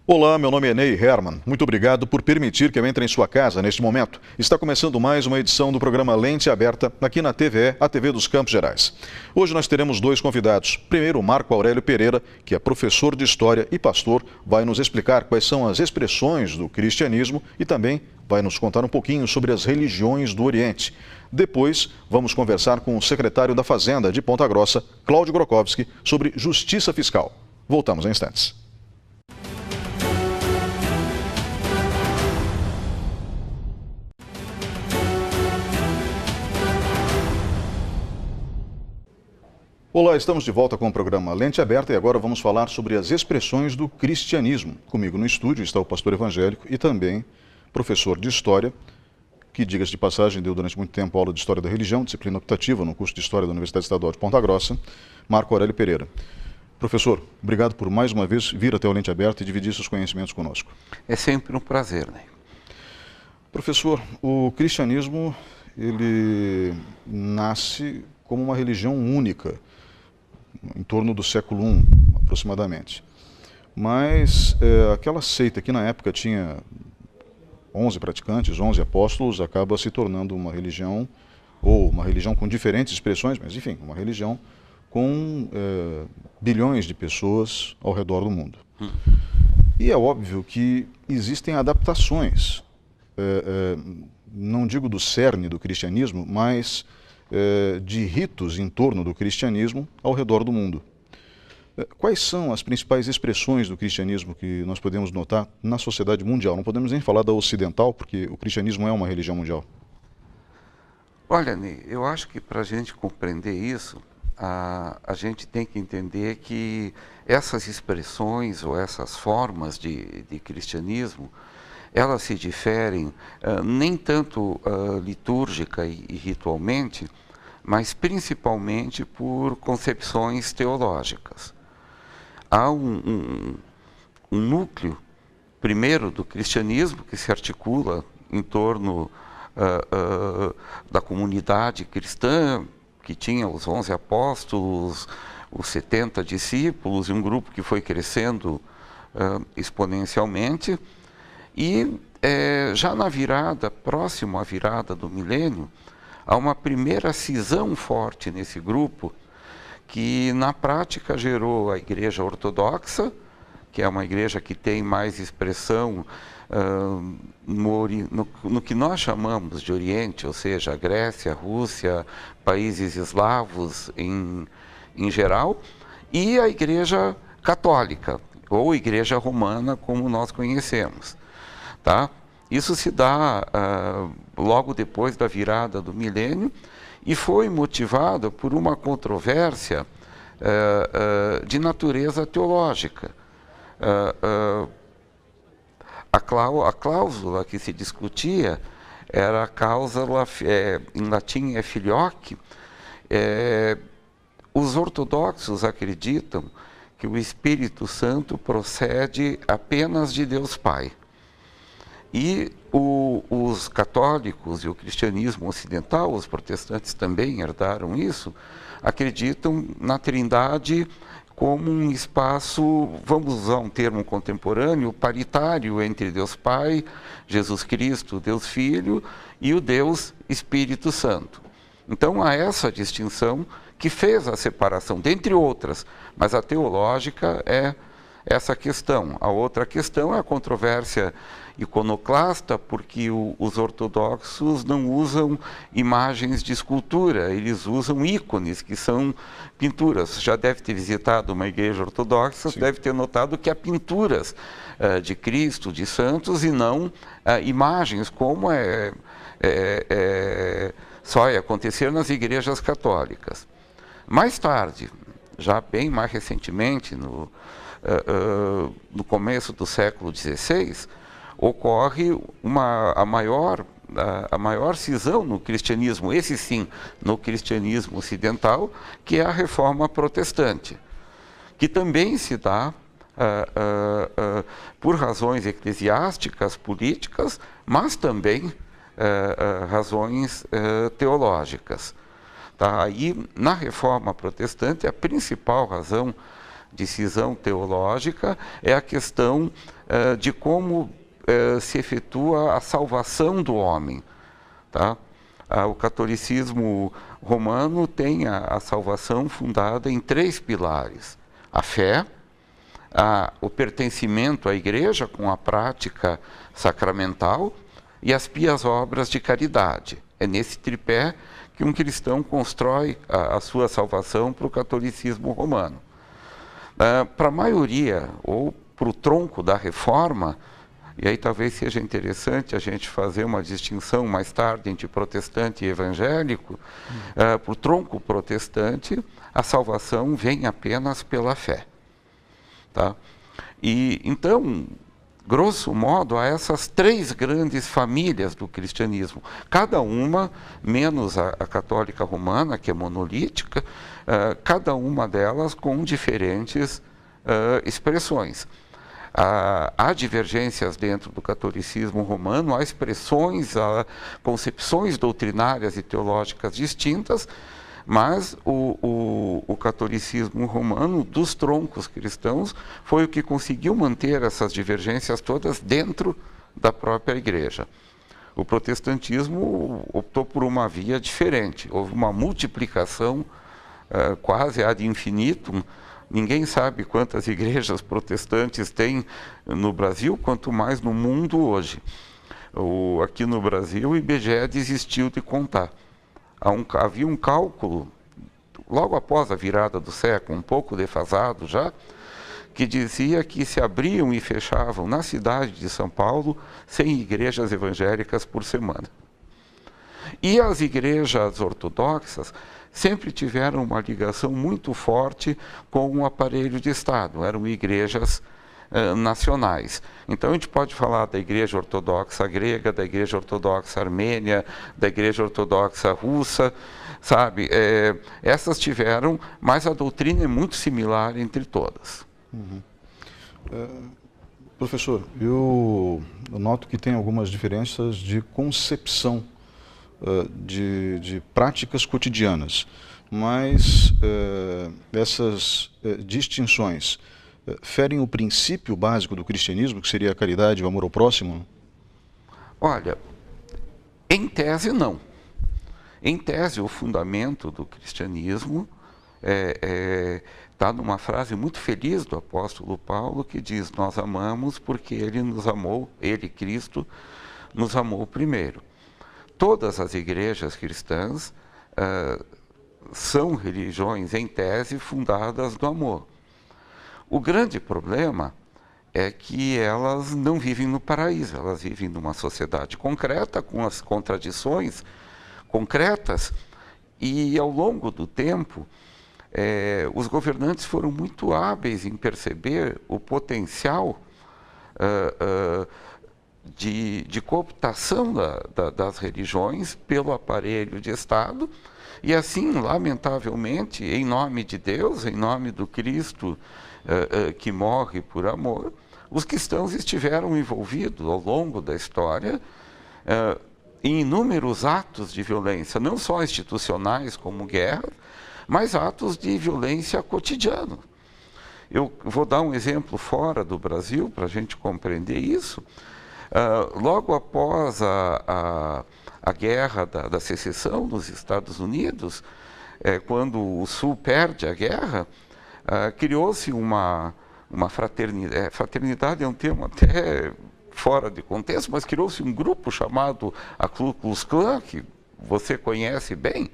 Olá, meu nome é Ney Herman. Muito obrigado por permitir que eu entre em sua casa neste momento. Está começando mais uma edição do programa Lente Aberta, aqui na TVE, a TV dos Campos Gerais. Hoje nós teremos dois convidados. Primeiro, o Marco Aurélio Pereira, que é professor de História e pastor, vai nos explicar quais são as expressões do cristianismo e também vai nos contar um pouquinho sobre as religiões do Oriente. Depois, vamos conversar com o secretário da Fazenda de Ponta Grossa, Cláudio Grokowski, sobre justiça fiscal. Voltamos em instantes. Olá, estamos de volta com o programa Lente Aberta e agora vamos falar sobre as expressões do cristianismo. Comigo no estúdio está o pastor evangélico e também professor de História, que, diga-se de passagem, deu durante muito tempo aula de História da Religião, disciplina optativa no curso de História da Universidade Estadual de Ponta Grossa, Marco Aurélio Pereira. Professor, obrigado por mais uma vez vir até o Lente Aberta e dividir seus conhecimentos conosco. É sempre um prazer, né? Professor, o cristianismo, ele nasce como uma religião única, em torno do século I, aproximadamente. Mas aquela seita que na época tinha 11 praticantes, 11 apóstolos, acaba se tornando uma religião, ou uma religião com diferentes expressões, mas enfim, uma religião com bilhões de pessoas ao redor do mundo. E é óbvio que existem adaptações, não digo do cerne do cristianismo, mas de ritos em torno do cristianismo ao redor do mundo. Quais são as principais expressões do cristianismo que nós podemos notar na sociedade mundial? Não podemos nem falar da ocidental, porque o cristianismo é uma religião mundial. Olha, Ney, eu acho que para a gente compreender isso, a gente tem que entender que essas expressões ou essas formas de cristianismo, elas se diferem nem tanto litúrgica e ritualmente, mas principalmente por concepções teológicas. Há um núcleo, primeiro, do cristianismo, que se articula em torno da comunidade cristã, que tinha os 11 apóstolos, os 70 discípulos, e um grupo que foi crescendo exponencialmente. E já na virada, próximo à virada do milênio, há uma primeira cisão forte nesse grupo, que na prática gerou a Igreja Ortodoxa, que é uma igreja que tem mais expressão no que nós chamamos de Oriente, ou seja, a Grécia, a Rússia, países eslavos em geral, e a Igreja Católica, ou Igreja Romana, como nós conhecemos. Tá? Isso se dá logo depois da virada do milênio e foi motivado por uma controvérsia de natureza teológica. A cláusula que se discutia era a cláusula, em latim é filioque. Os ortodoxos acreditam que o Espírito Santo procede apenas de Deus Pai. E os católicos e o cristianismo ocidental, os protestantes também herdaram isso, acreditam na Trindade como um espaço, vamos usar um termo contemporâneo, paritário entre Deus Pai, Jesus Cristo, Deus Filho, e o Deus Espírito Santo. Então há essa distinção que fez a separação, dentre outras, mas a teológica é essa questão. A outra questão é a controvérsia iconoclasta, porque os ortodoxos não usam imagens de escultura, eles usam ícones, que são pinturas. Você já deve ter visitado uma igreja ortodoxa, você deve ter notado que há pinturas de Cristo, de santos, e não imagens, como só ia acontecer nas igrejas católicas. Mais tarde, já bem mais recentemente, no começo do século XVI, ocorre a maior cisão no cristianismo, esse sim, no cristianismo ocidental, que é a Reforma Protestante, que também se dá por razões eclesiásticas, políticas, mas também razões teológicas. Tá? Aí, na Reforma Protestante, a principal razão de cisão teológica é a questão de como se efetua a salvação do homem. Tá? O catolicismo romano tem a salvação fundada em 3 pilares: a fé, o pertencimento à igreja com a prática sacramental e as pias obras de caridade. É nesse tripé que um cristão constrói a sua salvação para o catolicismo romano. Para a maioria, ou para o tronco da reforma, e aí talvez seja interessante a gente fazer uma distinção mais tarde entre protestante e evangélico, para o tronco protestante, a salvação vem apenas pela fé. Tá? E então, grosso modo, há essas 3 grandes famílias do cristianismo, cada uma, menos a católica romana, que é monolítica, cada uma delas com diferentes expressões. Há divergências dentro do catolicismo romano, há expressões, há concepções doutrinárias e teológicas distintas, mas o catolicismo romano, dos troncos cristãos, foi o que conseguiu manter essas divergências todas dentro da própria igreja. O protestantismo optou por uma via diferente, houve uma multiplicação quase ad infinitum. Ninguém sabe quantas igrejas protestantes tem no Brasil, quanto mais no mundo hoje. Aqui no Brasil, o IBGE desistiu de contar. Havia um cálculo, logo após a virada do século, um pouco defasado já, que dizia que se abriam e fechavam na cidade de São Paulo 100 igrejas evangélicas por semana. E as igrejas ortodoxas sempre tiveram uma ligação muito forte com o aparelho de Estado, eram igrejas nacionais. Então a gente pode falar da igreja ortodoxa grega, da igreja ortodoxa armênia, da igreja ortodoxa russa, sabe? Essas tiveram, mas a doutrina é muito similar entre todas. Professor, eu noto que tem algumas diferenças de concepção de práticas cotidianas, mas essas distinções ferem o princípio básico do cristianismo, que seria a caridade e o amor ao próximo? Olha, em tese não. Em tese, o fundamento do cristianismo está numa frase muito feliz do apóstolo Paulo, que diz: nós amamos porque ele nos amou, ele, Cristo, nos amou primeiro. Todas as igrejas cristãs são religiões, em tese, fundadas no amor. O grande problema é que elas não vivem no paraíso, elas vivem numa sociedade concreta, com as contradições concretas, e ao longo do tempo, os governantes foram muito hábeis em perceber o potencial de cooptação das religiões pelo aparelho de Estado, e assim, lamentavelmente, em nome de Deus, em nome do Cristo que morre por amor, os cristãos estiveram envolvidos ao longo da história em inúmeros atos de violência, não só institucionais como guerra, mas atos de violência cotidiana. Eu vou dar um exemplo fora do Brasil para a gente compreender isso. Logo após a guerra da secessão nos Estados Unidos, quando o Sul perde a guerra, criou-se uma fraternidade. Fraternidade é um termo até fora de contexto, mas criou-se um grupo chamado a Ku Klux Klan, que você conhece bem,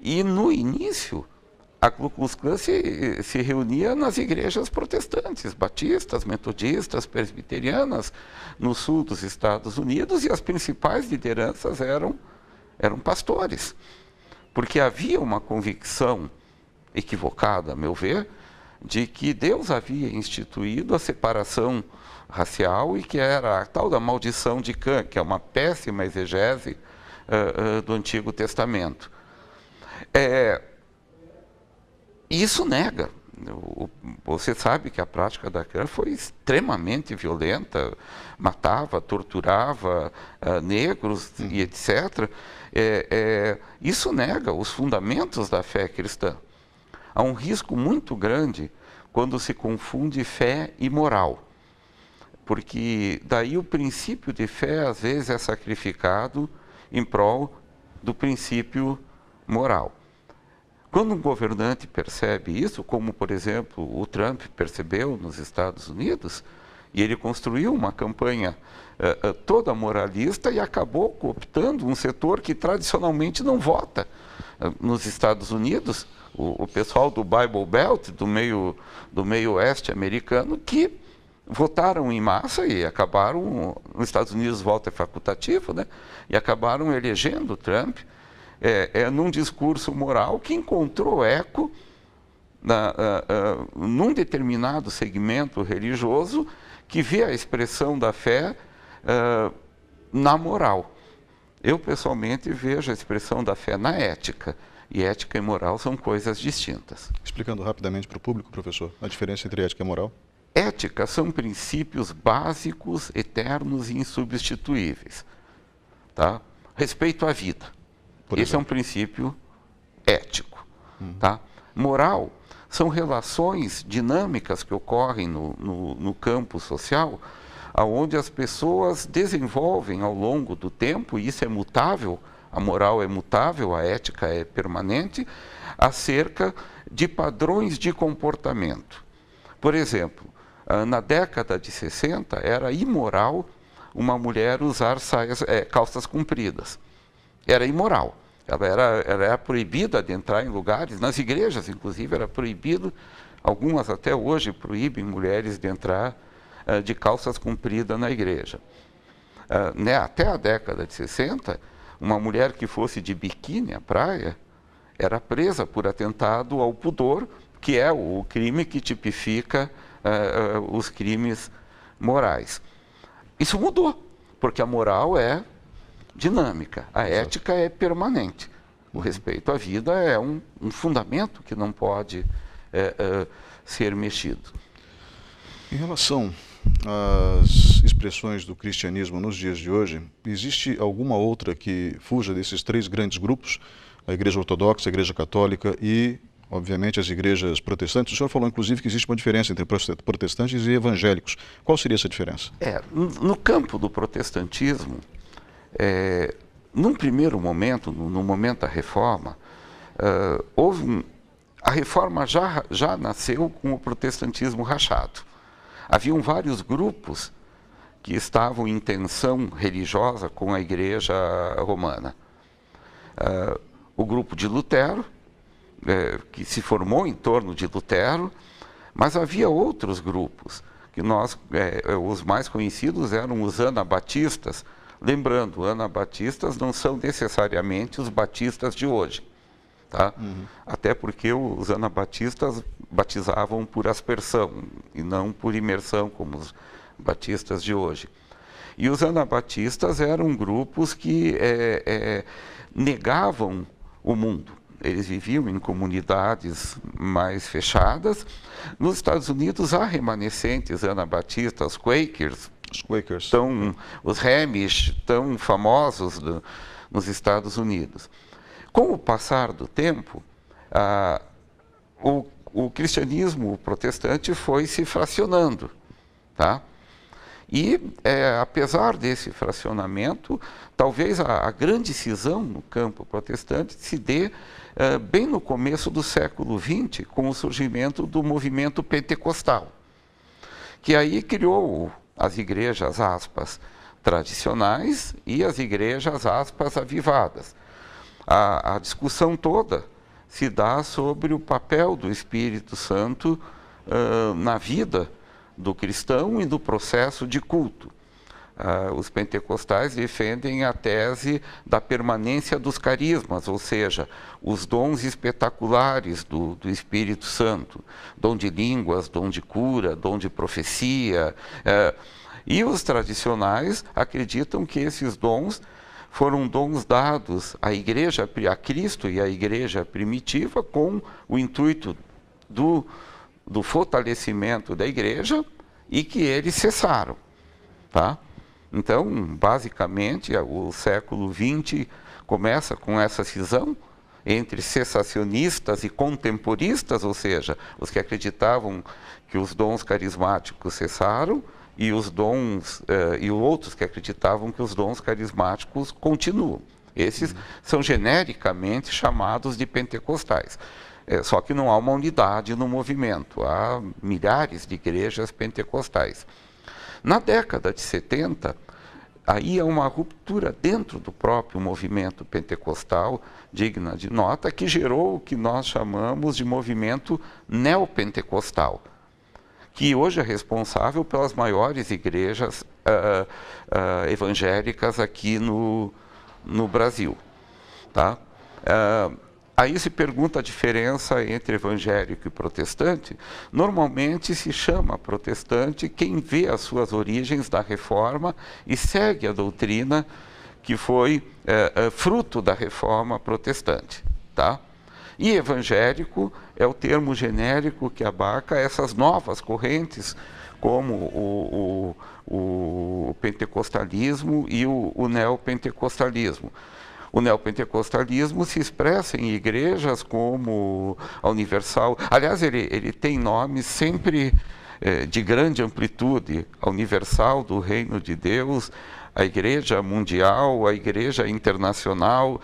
e no início a Ku Klux Klan se reunia nas igrejas protestantes, batistas, metodistas, presbiterianas, no sul dos Estados Unidos, e as principais lideranças eram pastores, porque havia uma convicção equivocada, a meu ver, de que Deus havia instituído a separação racial e que era a tal da maldição de Cã, que é uma péssima exegese do Antigo Testamento. Isso nega. Você sabe que a prática da Cã foi extremamente violenta, matava, torturava negros e etc. Isso nega os fundamentos da fé cristã. Há um risco muito grande quando se confunde fé e moral. Porque daí o princípio de fé, às vezes, é sacrificado em prol do princípio moral. Quando um governante percebe isso, como, por exemplo, o Trump percebeu nos Estados Unidos, e ele construiu uma campanha toda moralista e acabou cooptando um setor que tradicionalmente não vota nos Estados Unidos, o pessoal do Bible Belt, do meio oeste americano, que votaram em massa e acabaram, nos Estados Unidos voto é facultativo, né? E acabaram elegendo Trump num discurso moral que encontrou eco num determinado segmento religioso que vê a expressão da fé na moral. Eu, pessoalmente, vejo a expressão da fé na ética. E ética e moral são coisas distintas. Explicando rapidamente para o público, professor, a diferença entre ética e moral. Ética são princípios básicos, eternos e insubstituíveis. Tá? Respeito à vida. Esse é um princípio ético. Tá? Moral são relações dinâmicas que ocorrem no campo social, onde as pessoas desenvolvem ao longo do tempo, e isso é mutável, a moral é mutável, a ética é permanente, acerca de padrões de comportamento. Por exemplo, na década de 60, era imoral uma mulher usar calças compridas. Era imoral. Ela era proibida de entrar em lugares, nas igrejas, inclusive, era proibido, algumas até hoje proíbem mulheres de entrar de calças compridas na igreja. Até a década de 60, uma mulher que fosse de biquíni à praia era presa por atentado ao pudor, que é o crime que tipifica os crimes morais. Isso mudou, porque a moral é dinâmica, a ética é permanente. O respeito à vida é um fundamento que não pode ser mexido. Em relação às expressões do cristianismo nos dias de hoje, existe alguma outra que fuja desses três grandes grupos? A Igreja Ortodoxa, a Igreja Católica e, obviamente, as igrejas protestantes. O senhor falou, inclusive, que existe uma diferença entre protestantes e evangélicos. Qual seria essa diferença? No campo do protestantismo, num primeiro momento, no momento da reforma, a reforma já nasceu com o protestantismo rachado. Haviam vários grupos que estavam em tensão religiosa com a Igreja Romana. O grupo de Lutero, que se formou em torno de Lutero, mas havia outros grupos, que os mais conhecidos eram os anabatistas. Lembrando, anabatistas não são necessariamente os batistas de hoje. Tá? Até porque os anabatistas batizavam por aspersão e não por imersão, como os batistas de hoje. E os anabatistas eram grupos que negavam o mundo. Eles viviam em comunidades mais fechadas. Nos Estados Unidos há remanescentes anabatistas, Quakers, os Hamish, tão famosos nos Estados Unidos. Com o passar do tempo, o cristianismo protestante foi se fracionando, tá? E, apesar desse fracionamento, talvez a grande cisão no campo protestante se dê bem no começo do século XX, com o surgimento do movimento pentecostal, que aí criou as igrejas, aspas, tradicionais e as igrejas, aspas, avivadas. A discussão toda se dá sobre o papel do Espírito Santo na vida do cristão e no processo de culto. Os pentecostais defendem a tese da permanência dos carismas, ou seja, os dons espetaculares do Espírito Santo, dom de línguas, dom de cura, dom de profecia. E os tradicionais acreditam que esses dons foram dons dados à igreja, a Cristo e à igreja primitiva, com o intuito do fortalecimento da igreja, e que eles cessaram. Tá? Então, basicamente, o século XX começa com essa cisão, entre cessacionistas e contemporistas, ou seja, os que acreditavam que os dons carismáticos cessaram e os dons e outros que acreditavam que os dons carismáticos continuam. Esses são genericamente chamados de pentecostais. Só que não há uma unidade no movimento, há milhares de igrejas pentecostais. Na década de 70, aí há uma ruptura dentro do próprio movimento pentecostal, digna de nota, que gerou o que nós chamamos de movimento neopentecostal, que hoje é responsável pelas maiores igrejas evangélicas aqui no Brasil. Tá? Aí se pergunta a diferença entre evangélico e protestante. Normalmente se chama protestante quem vê as suas origens da Reforma e segue a doutrina que foi fruto da Reforma protestante. Tá? E evangélico é o termo genérico que abarca essas novas correntes, como o pentecostalismo e o neopentecostalismo. O neopentecostalismo se expressa em igrejas como a Universal. Aliás, ele tem nomes sempre de grande amplitude. A Universal do Reino de Deus, a Igreja Mundial, a Igreja Internacional.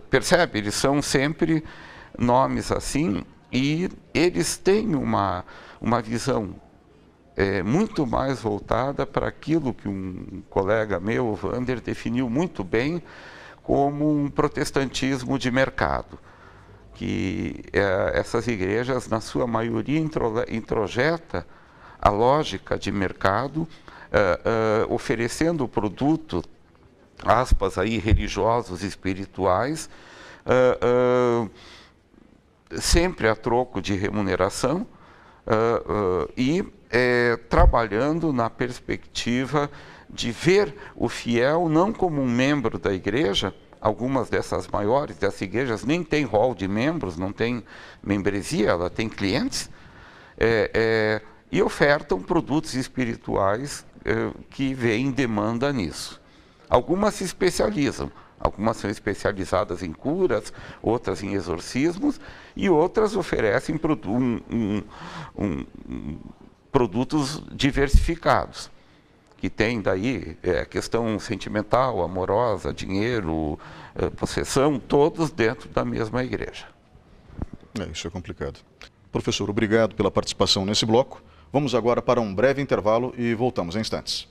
Percebe? Eles são sempre nomes assim e eles têm uma visão muito mais voltada para aquilo que um colega meu, o Wander, definiu muito bem como um protestantismo de mercado, que essas igrejas, na sua maioria, introjeta a lógica de mercado, oferecendo produto, aspas aí, religiosos e espirituais, sempre a troco de remuneração, e trabalhando na perspectiva de ver o fiel não como um membro da igreja. Algumas dessas maiores, dessas igrejas, nem tem rol de membros, não tem membresia, ela tem clientes, e ofertam produtos espirituais que veem demanda nisso. Algumas se especializam, algumas são especializadas em curas, outras em exorcismos, e outras oferecem produtos diversificados, que tem daí questão sentimental, amorosa, dinheiro, possessão, todos dentro da mesma igreja. Isso é complicado. Professor, obrigado pela participação nesse bloco. Vamos agora para um breve intervalo e voltamos em instantes.